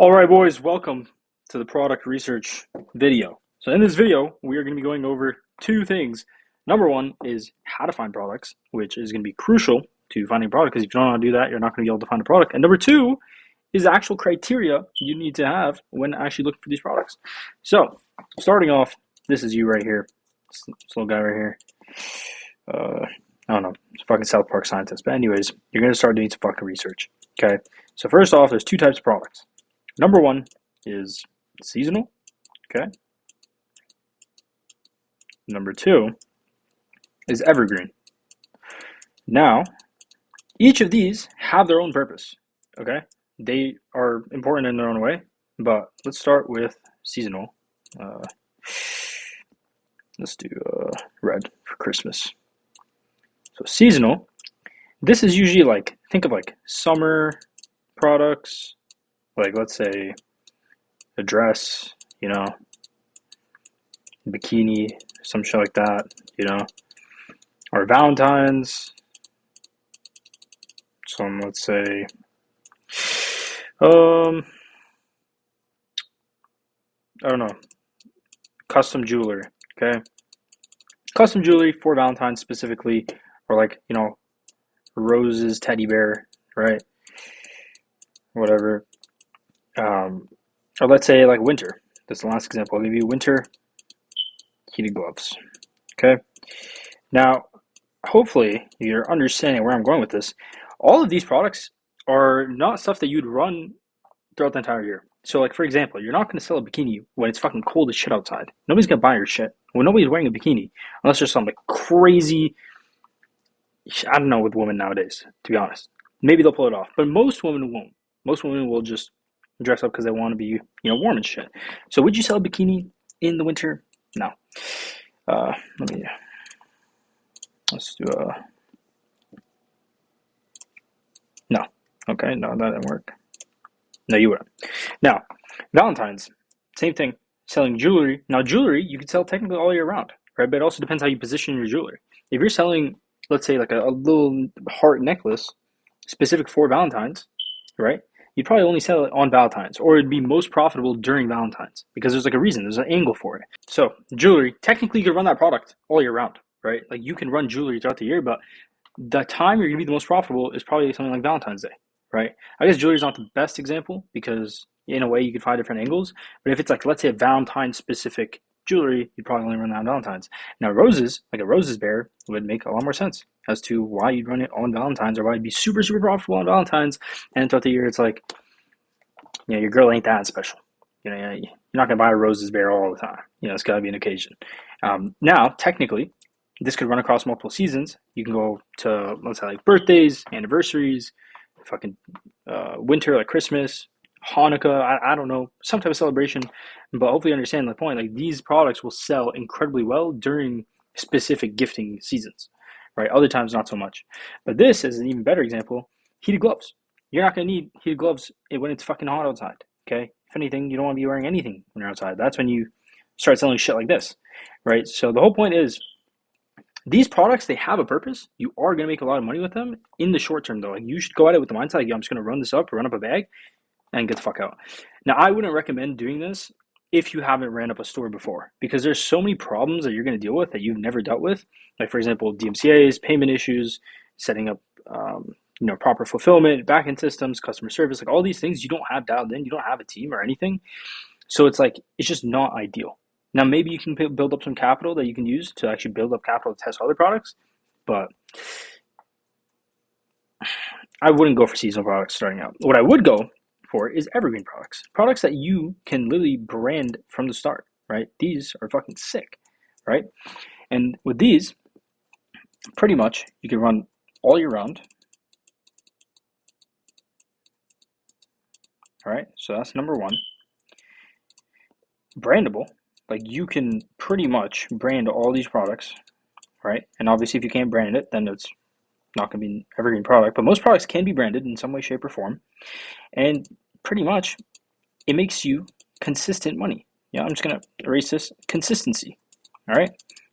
All right, boys, welcome to the product research video. So in this video, we are going to be going over two things. Number one is how to find products, which is going to be crucial to finding a product, because if you don't know how to do that, you're not going to be able to find a product. And number two is the actual criteria you need to have when actually looking for these products. So starting off, this is you right here, this little guy right here. I don't know, it's a fucking South Park scientist. But anyways, you're going to start doing some fucking research, okay? So first off, there's two types of products. Number one is seasonal, okay? Number two is evergreen. Now, each of these have their own purpose, okay? They are important in their own way, but let's start with seasonal. Let's do red for Christmas. So seasonal, this is usually like, think of like summer products, like let's say a dress, bikini, some shit like that, or Valentine's, some, let's say, I don't know, custom jewelry, okay? Custom jewelry for Valentine's specifically, or like, Rose's teddy bear, right? Whatever. Or let's say like winter. That's the last example. I'll give you winter heated gloves. Okay. Now, hopefully you're understanding where I'm going with this. All of these products are not stuff that you'd run throughout the entire year. So like, for example, you're not going to sell a bikini when it's fucking cold as shit outside. Nobody's going to buy your shit when nobody's wearing a bikini, unless there's some like crazy, I don't know, with women nowadays, to be honest. Maybe they'll pull it off, but most women won't. Most women will just dress up because they want to be, warm and shit. So would you sell a bikini in the winter? No. Let's do no. Okay, no, that didn't work. No, you wouldn't. Now, Valentine's, same thing. Selling jewelry. Now, jewelry, you could sell technically all year round, right? But it also depends how you position your jewelry. If you're selling, let's say, like a little heart necklace specific for Valentine's, right? You'd probably only sell it on Valentine's, or it'd be most profitable during Valentine's because there's like a reason, there's an angle for it. So jewelry, technically you could run that product all year round, right? Like you can run jewelry throughout the year, but the time you're gonna be the most profitable is probably something like Valentine's Day, right? I guess jewelry is not the best example because in a way you could find different angles, but if it's like, let's say a Valentine's specific jewelry, you'd probably only run that on Valentine's. Now roses, like a roses bear, would make a lot more sense as to why you'd run it on Valentine's, or why it'd be super, super profitable on Valentine's, and throughout the year it's like, your girl ain't that special. You're not gonna buy a roses bear all the time. It's gotta be an occasion. Now, technically, this could run across multiple seasons. You can go to, let's say, like birthdays, anniversaries, fucking winter, like Christmas, Hanukkah, I don't know, some type of celebration, but hopefully you understand the point. Like these products will sell incredibly well during specific gifting seasons, right? Other times, not so much. But this is an even better example, heated gloves. You're not going to need heated gloves when it's fucking hot outside, okay? If anything, you don't want to be wearing anything when you're outside. That's when you start selling shit like this, right? So the whole point is, these products, they have a purpose. You are going to make a lot of money with them in the short term, though. Like you should go at it with the mindset, like, I'm just going to run this up, run up a bag, and get the fuck out. Now, I wouldn't recommend doing this if you haven't ran up a store before, because there's so many problems that you're going to deal with that you've never dealt with. Like, for example, DMCAs, payment issues, setting up, proper fulfillment, backend systems, customer service, like all these things you don't have dialed in. You don't have a team or anything. So it's like, it's just not ideal. Now, maybe you can build up some capital that you can use to actually build up capital to test other products, but I wouldn't go for seasonal products starting out. What I would go for is evergreen products that you can literally brand from the start, right? These are fucking sick, right? And with these, pretty much you can run all year round. All right, so that's number one. Brandable, like you can pretty much brand all these products, right? And obviously if you can't brand it, then it's not going to be an evergreen product, but most products can be branded in some way, shape, or form. And pretty much it makes you consistent money. I'm just going to erase this. Consistency, all right?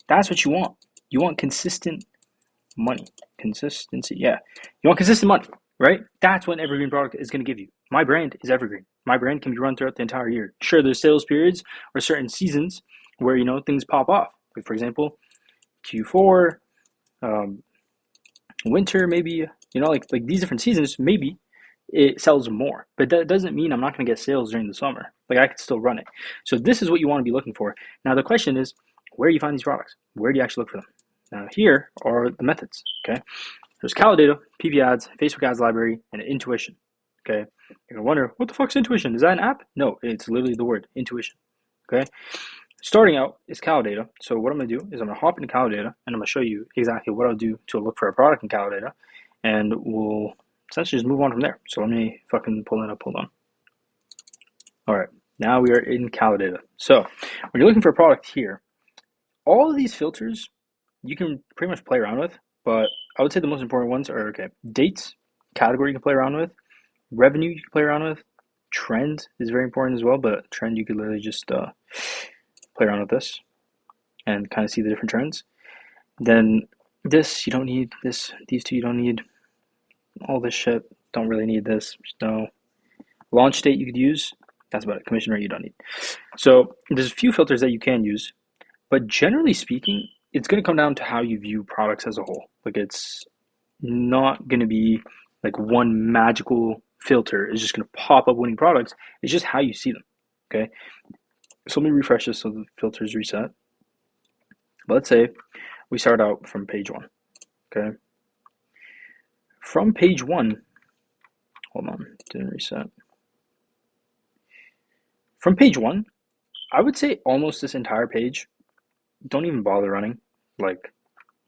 That's what you want. You want consistent money. Consistency, yeah. You want consistent money, right? That's what an evergreen product is going to give you. My brand is evergreen. My brand can be run throughout the entire year. Sure, there's sales periods or certain seasons where things pop off. Like for example, Q4, winter, maybe like these different seasons. Maybe it sells more, but that doesn't mean I'm not going to get sales during the summer. Like I could still run it. So this is what you want to be looking for. Now the question is, where do you find these products? Where do you actually look for them? Now here are the methods. Okay, there's Calidata, PV ads, Facebook ads library, and Intuition. Okay, you're gonna wonder what the fuck's Intuition? Is that an app? No, it's literally the word Intuition. Okay, starting out is Calidata. So what I'm gonna do is I'm gonna hop into Calidata and I'm gonna show you exactly what I'll do to look for a product in Calidata, and we'll essentially just move on from there. So let me fucking pull it up. Hold on. All right, now we are in Calidata. So when you're looking for a product here, all of these filters you can pretty much play around with, but I would say the most important ones are dates, category you can play around with, revenue you can play around with, trend is very important as well, but trend you could literally just play around with this and kind of see the different trends. Then this you don't need, these two you don't need, all this shit don't really need this. No launch date you could use, that's about it. Commission rate you don't need. So there's a few filters that you can use, but generally speaking, it's going to come down to how you view products as a whole. Like it's not going to be like one magical filter is just going to pop up winning products. It's just how you see them. Okay. So let me refresh this so the filters reset. But let's say we start out from page 1. Okay. From page 1, hold on, didn't reset. From page 1, I would say almost this entire page, don't even bother running. Like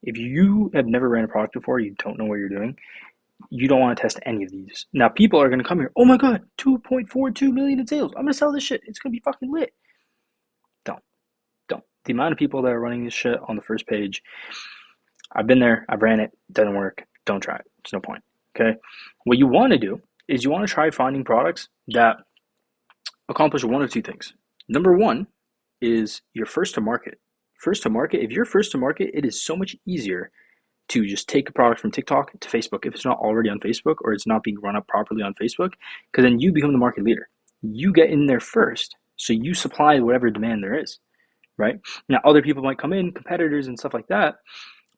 if you have never ran a product before, you don't know what you're doing, you don't want to test any of these. Now people are going to come here, oh my god, 2.42 million in sales, I'm going to sell this shit, it's going to be fucking lit. Don't. The amount of people that are running this shit on the first page, I've been there, I've ran it, doesn't work, don't try it, there's no point. Okay, what you want to do is you want to try finding products that accomplish one of two things. Number one is you're first to market. If you're first to market, it is so much easier to just take a product from TikTok to Facebook if it's not already on Facebook or it's not being run up properly on Facebook, because then you become the market leader. You get in there first, so you supply whatever demand there is, right? Now, other people might come in, competitors and stuff like that,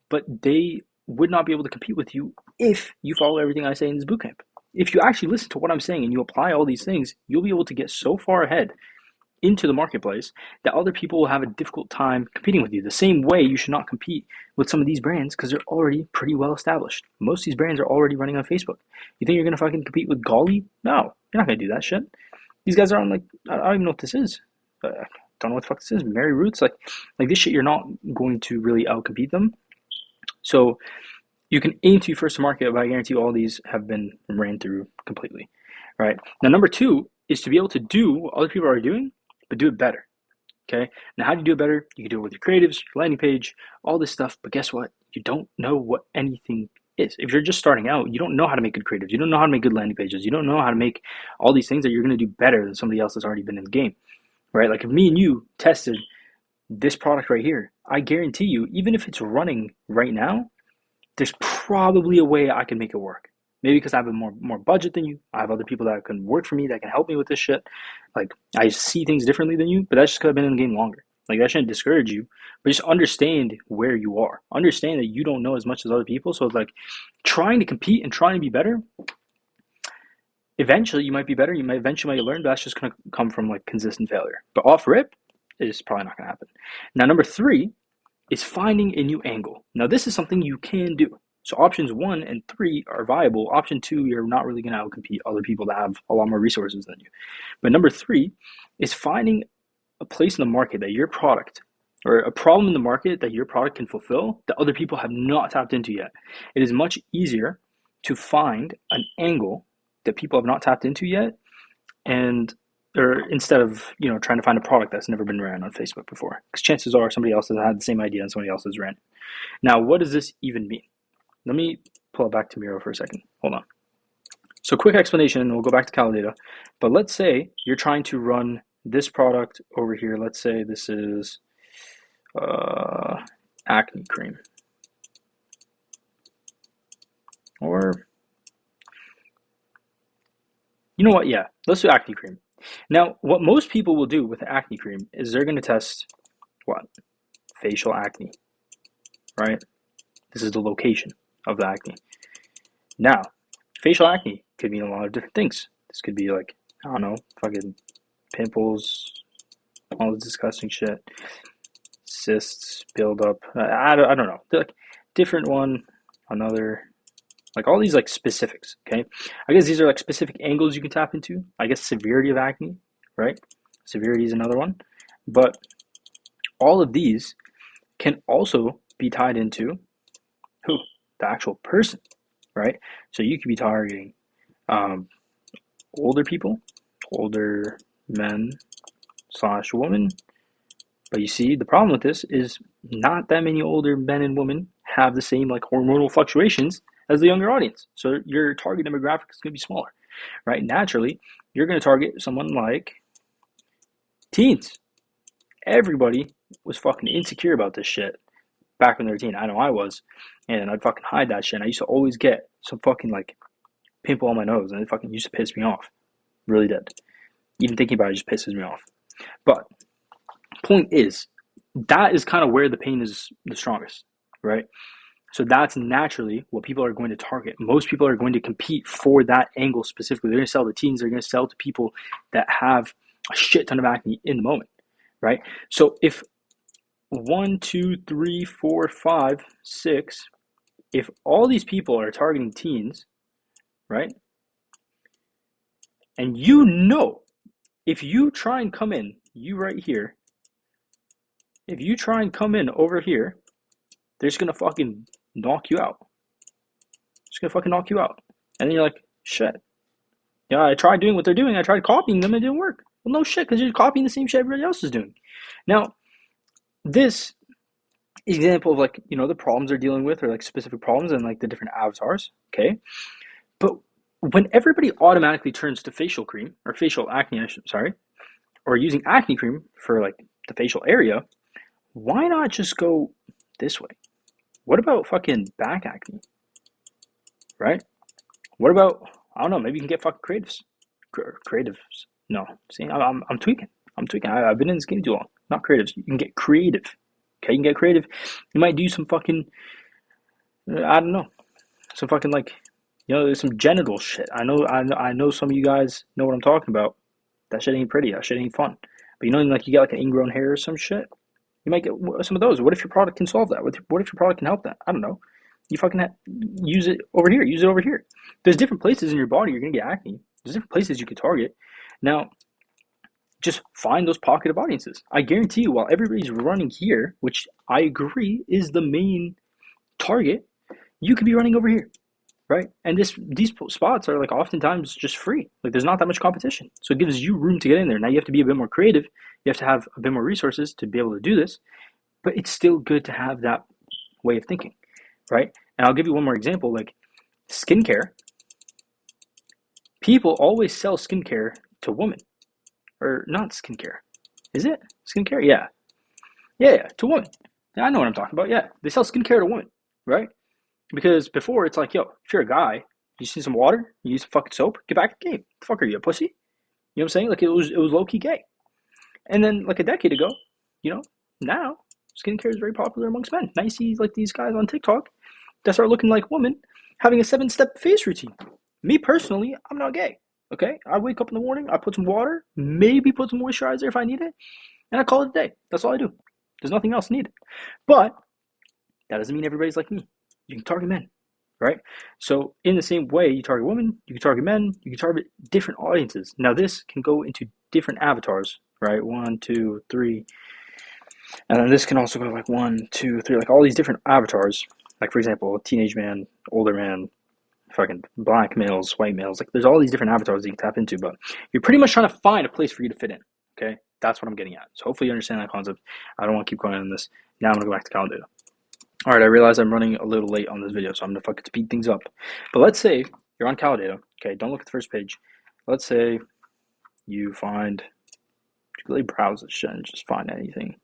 but they would not be able to compete with you if you follow everything I say in this bootcamp. If you actually listen to what I'm saying and you apply all these things, you'll be able to get so far ahead into the marketplace that other people will have a difficult time competing with you. The same way you should not compete with some of these brands because they're already pretty well established. Most of these brands are already running on Facebook. You think you're going to fucking compete with Golly? No, you're not going to do that shit. These guys are on I don't even know what this is. I don't know what the fuck this is. Mary Roots? Like this shit, you're not going to really outcompete them. So you can aim to be first to market, but I guarantee you all these have been ran through completely, right? Now, number 2 is to be able to do what other people are doing, but do it better, okay? Now, how do you do it better? You can do it with your creatives, your landing page, all this stuff, but guess what? You don't know what anything is. If you're just starting out, you don't know how to make good creatives. You don't know how to make good landing pages. You don't know how to make all these things that you're going to do better than somebody else that's already been in the game, right? Like if me and you tested this product right here, I guarantee you, even if it's running right now, there's probably a way I can make it work. Maybe because I have a more budget than you. I have other people that can work for me, that can help me with this shit. Like, I see things differently than you, but that's just because I've been in the game longer. Like, that shouldn't discourage you, but just understand where you are. Understand that you don't know as much as other people. So it's like trying to compete and trying to be better. Eventually, you might be better. You might eventually learn, but that's just going to come from like consistent failure. But off rip, it's probably not going to happen. Now, number 3 is finding a new angle. Now, this is something you can do. So options 1 and 3 are viable. Option 2, you're not really going to outcompete other people that have a lot more resources than you. But number 3 is finding a place in the market that your product, or a problem in the market that your product can fulfill that other people have not tapped into yet. It is much easier to find an angle that people have not tapped into yet, and or instead of trying to find a product that's never been ran on Facebook before, because chances are somebody else has had the same idea and somebody else has ran it. Now, what does this even mean? Let me pull it back to Miro for a second. Hold on. So quick explanation, and we'll go back to Calidata. But let's say you're trying to run this product over here. Let's say this is acne cream, or you know what? Yeah, let's do acne cream. Now, what most people will do with acne cream is they're going to test what? Facial acne, right? This is the location of the acne. Now, facial acne could mean a lot of different things. This could be like, I don't know, fucking pimples, all this disgusting shit, cysts, buildup. I don't know. They're like different one, another, like all these like specifics. Okay, I guess these are like specific angles you can tap into. I guess severity of acne, right? Severity is another one, but all of these can also be tied into who? The actual person, right? So you could be targeting um, older people, older men slash women. But you see, the problem with this is not that many older men and women have the same like hormonal fluctuations as the younger audience. So your target demographic is going to be smaller, right? Naturally, you're going to target someone like teens. Everybody was fucking insecure about this shit back when they were teen. I know I was, and I'd fucking hide that shit. And I used to always get some fucking like pimple on my nose, and it fucking used to piss me off. Really did. Even thinking about it just pisses me off. But point is, that is kind of where the pain is the strongest, right? So that's naturally what people are going to target. Most people are going to compete for that angle specifically. They're going to sell to teens. They're going to sell to people that have a shit ton of acne in the moment, right? So if 1, 2, 3, 4, 5, 6, if all these people are targeting teens, right? And you know, if you try and come in, you right here, if you try and come in over here, they're just gonna fucking knock you out. Just gonna fucking knock you out. And then you're like, shit. Yeah, I tried doing what they're doing. I tried copying them. It didn't work. Well, no shit, because you're copying the same shit everybody else is doing. Now, this example of like, you know, the problems they're dealing with, or like specific problems and like the different avatars, okay? But when everybody automatically turns to facial cream, or facial acne, sorry, or using acne cream for like the facial area, why not just go this way? What about fucking back acne, right? What about, I don't know, maybe you can get fucking creatives. No, see, I'm tweaking. I've been in this game too long. Not creatives. You can get creative. Okay, you can get creative. You might do some fucking, I don't know, some fucking like, you know, there's some genital shit. I know some of you guys know what I'm talking about. That shit ain't pretty. That shit ain't fun. But you know, like you got like an ingrown hair or some shit. You might get some of those. What if your product can solve that? What if your product can help that? I don't know. You fucking use it over here. Use it over here. There's different places in your body you're gonna get acne. There's different places you could target. Now, just find those pocket of audiences. I guarantee you, while everybody's running here, which I agree is the main target, you could be running over here, right? And these spots are like oftentimes just free. Like there's not that much competition, so it gives you room to get in there. Now you have to be a bit more creative. You have to have a bit more resources to be able to do this, but it's still good to have that way of thinking, right? And I'll give you one more example, like skincare. People always sell skincare to women, or not skincare. Is it skincare? Yeah, to women. Yeah, I know what I'm talking about. Yeah, they sell skincare to women, right? Because before it's like, yo, if you're a guy, you see some water, you use some fucking soap, get back in the game. The fuck are you, a pussy? You know what I'm saying? Like it was low key gay. And then like a decade ago, you know, now skincare is very popular amongst men. Now you see like these guys on TikTok that start looking like women having a 7-step face routine. Me personally, I'm not gay. Okay, I wake up in the morning, I put some water, maybe put some moisturizer if I need it, and I call it a day. That's all I do. There's nothing else needed. But that doesn't mean everybody's like me. You can target men, right? So in the same way you target women, you can target men, you can target different audiences. Now this can go into different avatars, right? 1, 2, 3. And then this can also go like 1, 2, 3, like all these different avatars. Like for example, teenage man, older man, fucking black males, white males. Like there's all these different avatars that you can tap into, but you're pretty much trying to find a place for you to fit in. Okay, that's what I'm getting at. So hopefully you understand that concept. I don't want to keep going on this. Now I'm gonna go back to Cal data. All right, I realize I'm running a little late on this video, so I'm gonna fucking speed things up. But let's say you're on Cal data. Okay, don't look at the first page. Let's say you find, you really browse this shit and just find anything.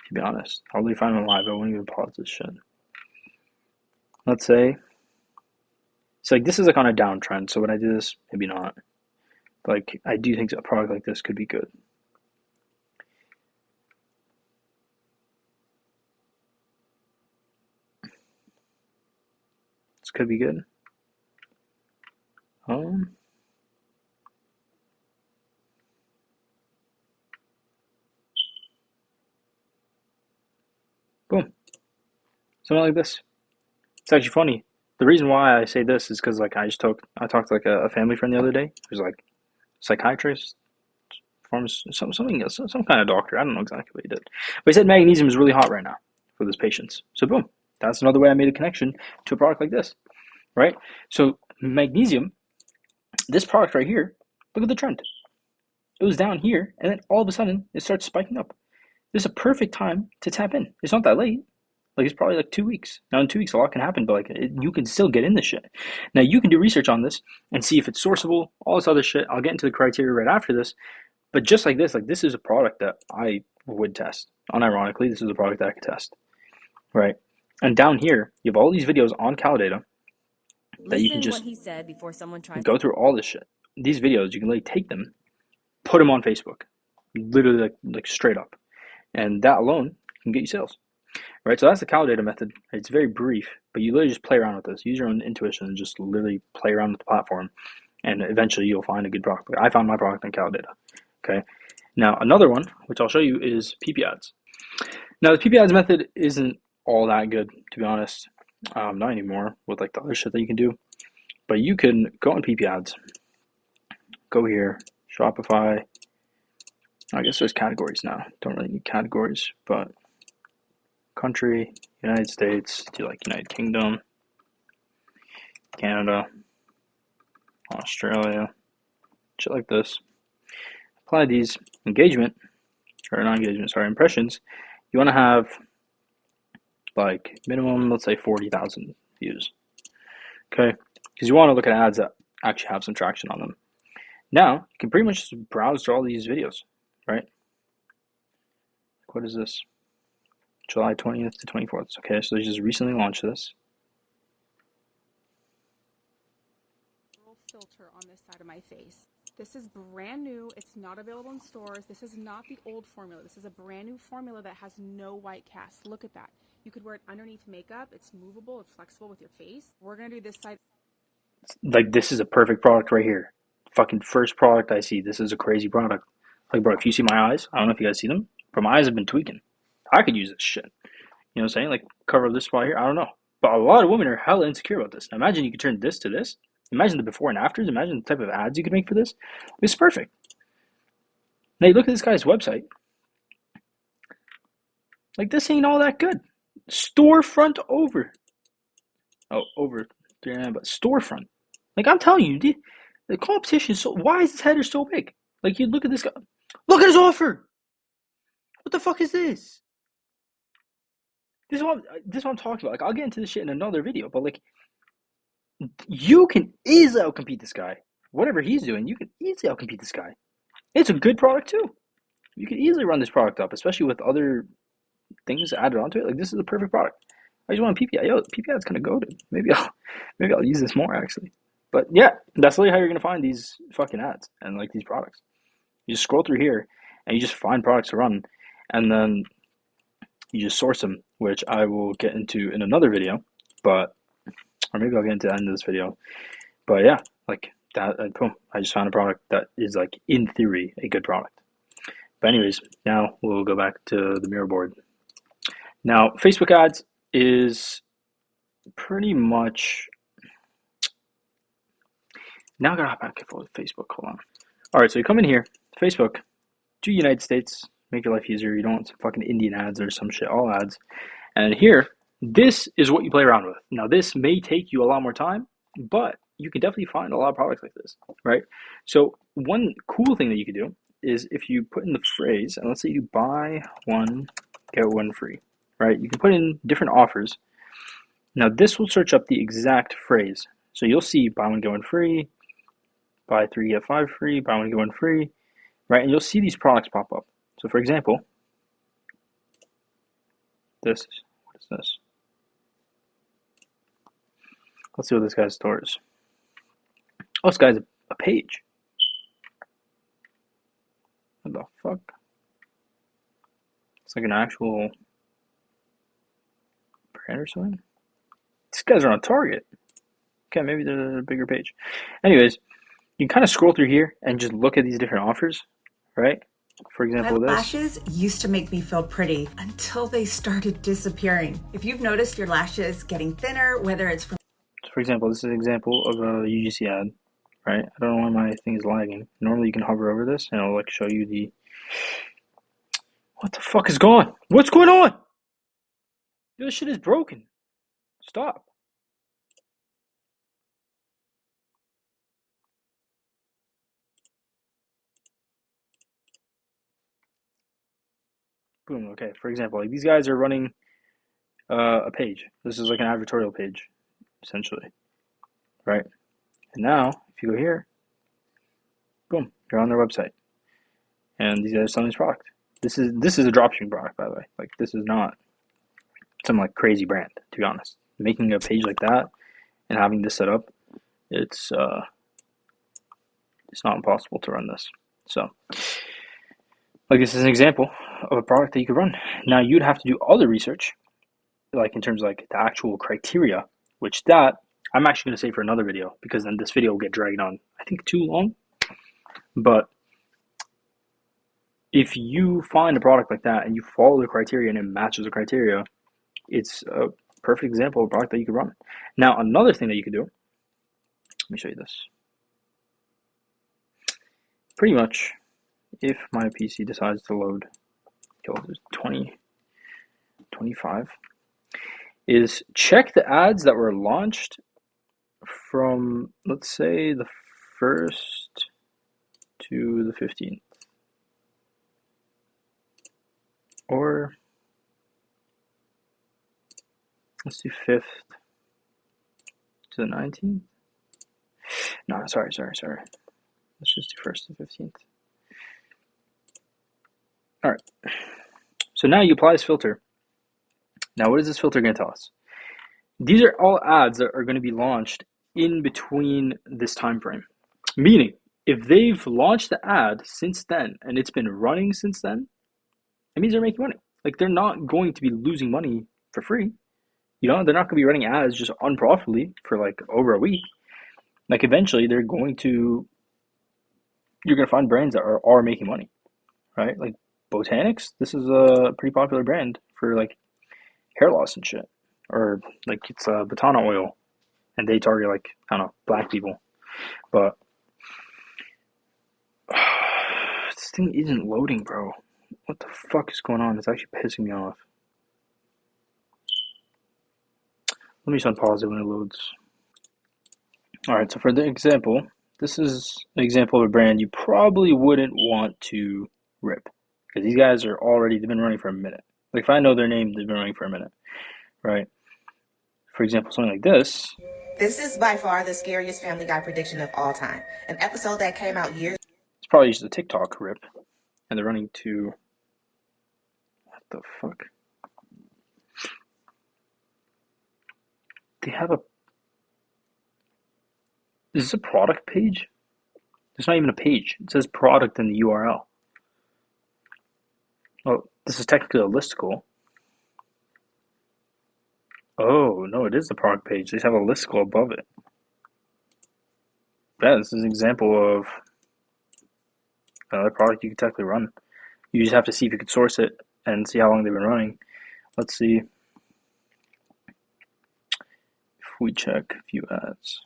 To be honest, I'll really find them live. I won't even pause this shit. Let's say. So like this is like on a downtrend, so when I do this, maybe not. like I do think a product like this could be good. This could be good. Boom. Something like this. It's actually funny. The reason why I say this is because like I talked to like a family friend the other day who's like psychiatrist, something else, some kind of doctor. I don't know exactly what he did, but he said magnesium is really hot right now for those patients. So boom, that's another way I made a connection to a product like this, right? So magnesium, this product right here, look at the trend. It was down here, and then all of a sudden it starts spiking up. This is a perfect time to tap in. It's not that late. Like it's probably like 2 weeks. Now in 2 weeks a lot can happen, but like you can still get in this shit. Now you can do research on this and see if it's sourceable, all this other shit. I'll get into the criteria right after this. But just like this is a product that I would test. Unironically, this is a product that I could test. Right? And down here, you have all these videos on Calidata that you can just what he said before someone tries go through all this shit. These videos, you can like take them, put them on Facebook. Literally like straight up. And that alone can get you sales. Right, so that's the Calidata method. It's very brief, but you literally just play around with this. Use your own intuition and just literally play around with the platform, and eventually you'll find a good product. I found my product in Calidata. Okay, now another one, which I'll show you, is PP ads. Now the PP ads method isn't all that good, to be honest. Not anymore with like the other shit that you can do. But you can go on PP ads, go here, Shopify. I guess there's categories now. Don't really need categories, but country, United States, do like United Kingdom, Canada, Australia, shit like this. Apply these engagement, or not engagement, sorry, impressions. You want to have like minimum, let's say 40,000 views. Okay, because you want to look at ads that actually have some traction on them. Now, you can pretty much just browse through all these videos, right? What is this? July 20th to 24th. Okay, so they just recently launched this. Filter on this side of my face. This is brand new. It's not available in stores. This is not the old formula. This is a brand new formula that has no white cast. Look at that. You could wear it underneath makeup. It's movable. It's flexible with your face. We're going to do this side. Like, this is a perfect product right here. Fucking first product I see. This is a crazy product. Like, bro, if you see my eyes, I don't know if you guys see them, but my eyes have been tweaking. I could use this shit. You know what I'm saying? Like, cover this spot here. I don't know. But a lot of women are hella insecure about this. Now, imagine you could turn this to this. Imagine the before and afters. Imagine the type of ads you could make for this. It's perfect. Now, you look at this guy's website. Like, this ain't all that good. Storefront over. Oh, over 399, but storefront. Like, I'm telling you, the competition is so. Why is this header so big? Like, you look at this guy. Look at his offer. What the fuck is this? This is what I'm talking about. Like, I'll get into this shit in another video, but like, you can easily outcompete this guy. Whatever he's doing, you can easily outcompete this guy. It's a good product too. You can easily run this product up, especially with other things added onto it. Like, this is a perfect product. I just want PPI. Yo, PPI is kind of goated. Maybe I'll use this more actually. But yeah, that's literally how you're gonna find these fucking ads and like these products. You just scroll through here and you just find products to run, and then you just source them, which I will get into in another video. But or maybe I'll get into the end of this video. But yeah, like that. Boom! I just found a product that is like in theory a good product. But anyways, now we'll go back to the mirror board. Now, Facebook ads is pretty much. Now I gotta hop back and forth with Facebook. Hold on. All right, so you come in here, Facebook, do United States, make your life easier. You don't want some fucking Indian ads or some shit, all ads. And here, this is what you play around with. Now, this may take you a lot more time, but you can definitely find a lot of products like this, right? So one cool thing that you could do is if you put in the phrase, and let's say you buy one, get one free, right? You can put in different offers. Now, this will search up the exact phrase. So you'll see buy one, get one free, buy three, get five free, buy one, get one free, right? And you'll see these products pop up. So for example, what is this? Let's see what this guy's store is. Oh, this guy's a page. What the fuck? It's like an actual brand or something. These guys are on Target. Okay, maybe there's a bigger page. Anyways, you can kind of scroll through here and just look at these different offers, right? For My example, this. lashes used to make me feel pretty until they started disappearing. If you've noticed your lashes getting thinner, whether it's from For example, this is an example of a UGC ad, right? I don't know why my thing is lagging. Normally you can hover over this and it'll like show you the... What the fuck is gone? What's going on? This shit is broken. Stop. Boom, okay. For example, like these guys are running a page. This is like an advertorial page, essentially, right? And now, if you go here, boom, you're on their website. And these guys are selling this product. This is a dropshipping product, by the way. Like this is not some like crazy brand, to be honest. Making a page like that and having this set up, it's not impossible to run this. So, like this is an example of a product that you could run. Now you'd have to do other research, like in terms of like the actual criteria, which that I'm actually going to save for another video because then this video will get dragged on, I think, too long. But if you find a product like that and you follow the criteria and it matches the criteria, it's a perfect example of a product that you could run. Now, another thing that you could do, let me show you this. Pretty much, if my PC decides to load, okay, there's 20, 25, is check the ads that were launched from, let's say, the 1st to the 15th. Or, let's do 5th to the 19th. No, sorry. Let's just do 1st to 15th. All right. So now you apply this filter. Now, what is this filter going to tell us? These are all ads that are going to be launched in between this time frame. Meaning, if they've launched the ad since then and it's been running since then, it means they're making money. Like they're not going to be losing money for free. You know, they're not going to be running ads just unprofitably for like over a week. Like eventually you're going to find brands that are making money, right? Like Botanics, this is a pretty popular brand for like hair loss and shit. Or like it's Botana oil and they target like, I don't know, black people. But this thing isn't loading, bro. What the fuck is going on? It's actually pissing me off. Let me just unpause it when it loads. Alright, so for the example, this is an example of a brand you probably wouldn't want to rip. Because these guys are already, they've been running for a minute. Like if I know their name, they've been running for a minute. Right? For example, something like this. This is by far the scariest Family Guy prediction of all time. An episode that came out years. It's probably just a TikTok rip. And they're running to... What the fuck? They have a... Is this a product page? There's not even a page. It says product in the URL. Well, this is technically a listicle. Oh, no, it is the product page. They just have a listicle above it. Yeah, this is an example of another product you could technically run. You just have to see if you could source it and see how long they've been running. Let's see if we check view ads.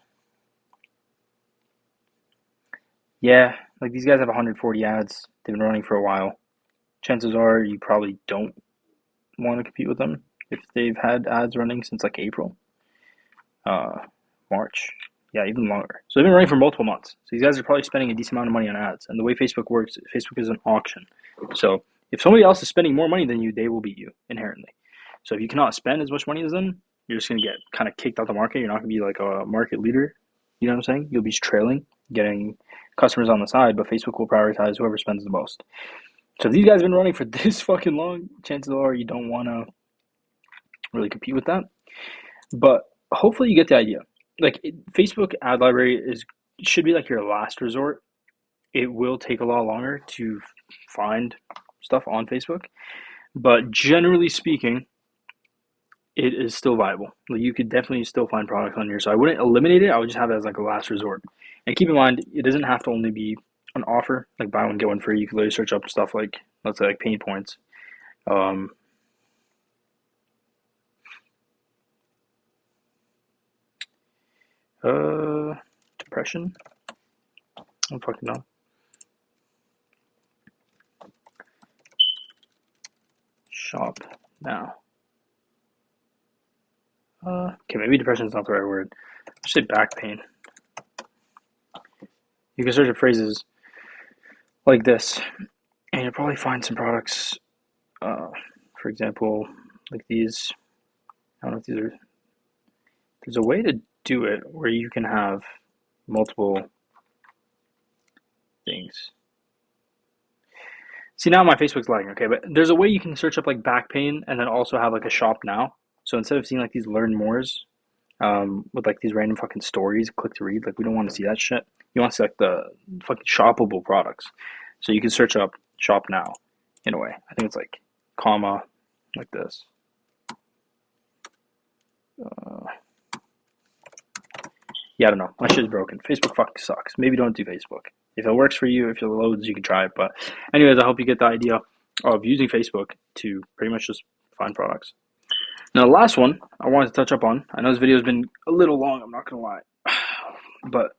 Yeah, like these guys have 140 ads. They've been running for a while. Chances are you probably don't want to compete with them if they've had ads running since like April, March. Yeah, even longer. So they've been running for multiple months. So these guys are probably spending a decent amount of money on ads. And the way Facebook works, Facebook is an auction. So if somebody else is spending more money than you, they will beat you inherently. So if you cannot spend as much money as them, you're just going to get kind of kicked out the market. You're not going to be like a market leader. You know what I'm saying? You'll be trailing, getting customers on the side, but Facebook will prioritize whoever spends the most. So if these guys have been running for this fucking long, chances are you don't want to really compete with that. But hopefully you get the idea. Like Facebook ad library should be like your last resort it will take a lot longer to find stuff on Facebook. But generally speaking, it is still viable. Like you could definitely still find products on here. So I wouldn't eliminate it. I would just have it as like a last resort. And keep in mind, it doesn't have to only be an offer, like buy one get one free. You could literally search up stuff like, let's say, like pain points. Um, Depression. I don't fucking know. Shop now. Okay, maybe depression is not the right word. I should say back pain. You can search up phrases like this, and you'll probably find some products. For example, like these. I don't know if these are. There's a way to do it where you can have multiple things. See, now my Facebook's lagging, okay, but there's a way you can search up like back pain and then also have like a shop now. So instead of seeing like these learn mores with like these random fucking stories, click to read, like we don't want to see that shit. You want to see like the fucking shoppable products. So you can search up shop now in a way. I think it's like comma like this. Yeah, I don't know. My shit's broken. Facebook fucking sucks. Maybe don't do Facebook. If it works for you, if it loads, you can try it. But anyways, I hope you get the idea of using Facebook to pretty much just find products. Now, the last one I wanted to touch up on. I know this video has been a little long, I'm not going to lie. But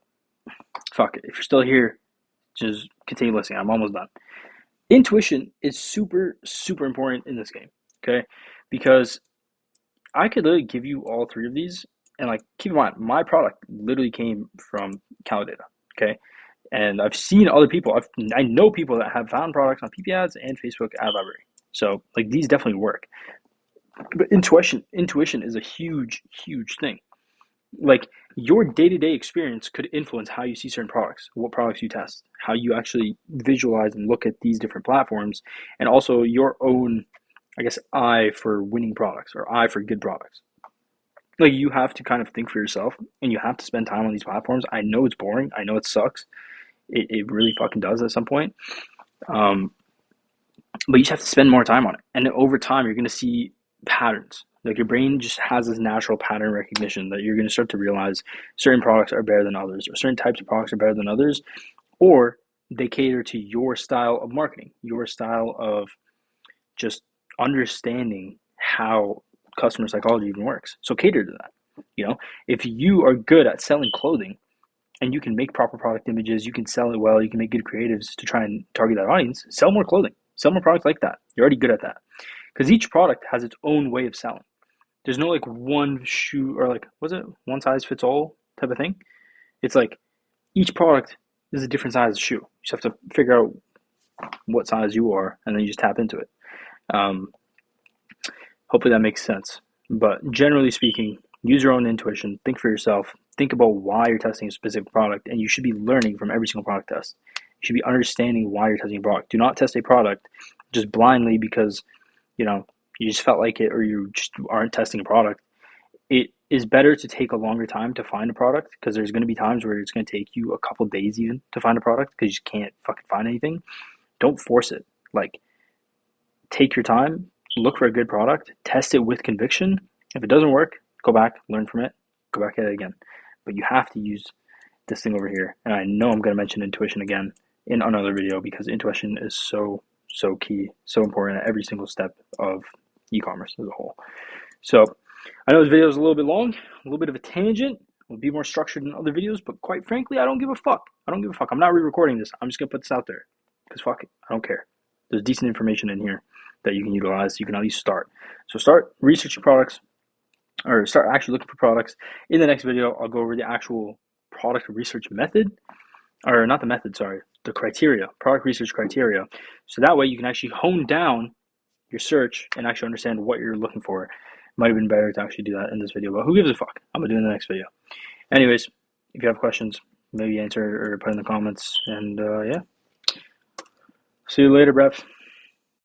fuck it. If you're still here, just continue listening. I'm almost done. Intuition is super, super important in this game, okay? Because I could literally give you all three of these, and like keep in mind, my product literally came from Calidata, okay? And I've seen other people. I know people that have found products on PP Ads and Facebook Ad Library. So like these definitely work. But intuition is a huge, huge thing. Like your day-to-day experience could influence how you see certain products, what products you test, how you actually visualize and look at these different platforms, and also your own, I guess, eye for winning products or eye for good products. Like you have to kind of think for yourself and you have to spend time on these platforms. I know it's boring. I know it sucks. It really fucking does at some point. But you just have to spend more time on it. And over time, you're going to see patterns. Like your brain just has this natural pattern recognition that you're going to start to realize certain products are better than others, or certain types of products are better than others, or they cater to your style of marketing, your style of just understanding how customer psychology even works. So cater to that. You know, if you are good at selling clothing and you can make proper product images, you can sell it well, you can make good creatives to try and target that audience, sell more clothing, sell more products like that. You're already good at that. Because each product has its own way of selling. There's no like one shoe or like, was it one size fits all type of thing? It's like each product is a different size of shoe. You just have to figure out what size you are and then you just tap into it. Hopefully that makes sense. But generally speaking, use your own intuition, think for yourself, think about why you're testing a specific product, and you should be learning from every single product test. You should be understanding why you're testing a product. Do not test a product just blindly because, you know, you just felt like it or you just aren't testing a product. It is better to take a longer time to find a product because there's going to be times where it's going to take you a couple days even to find a product because you just can't fucking find anything. Don't force it. Like, take your time, look for a good product, test it with conviction. If it doesn't work, go back, learn from it, go back at it again. But you have to use this thing over here. And I know I'm going to mention intuition again in another video because intuition is so key, so important at every single step of e-commerce as a whole. So I know this video is a little bit long, a little bit of a tangent. It'll be more structured than other videos, but quite frankly, I don't give a fuck. I'm not re-recording this. I'm just going to put this out there because fuck it. I don't care. There's decent information in here that you can utilize. You can at least start. So start researching products or start actually looking for products. In the next video, I'll go over the actual product research method, or not the method, sorry, the criteria, product research criteria. So that way you can actually hone down your search and actually understand what you're looking for. Might have been better to actually do that in this video, but who gives a fuck? I'm gonna do it in the next video. Anyways, if you have questions, maybe answer or put in the comments. And yeah, see you later, bruv.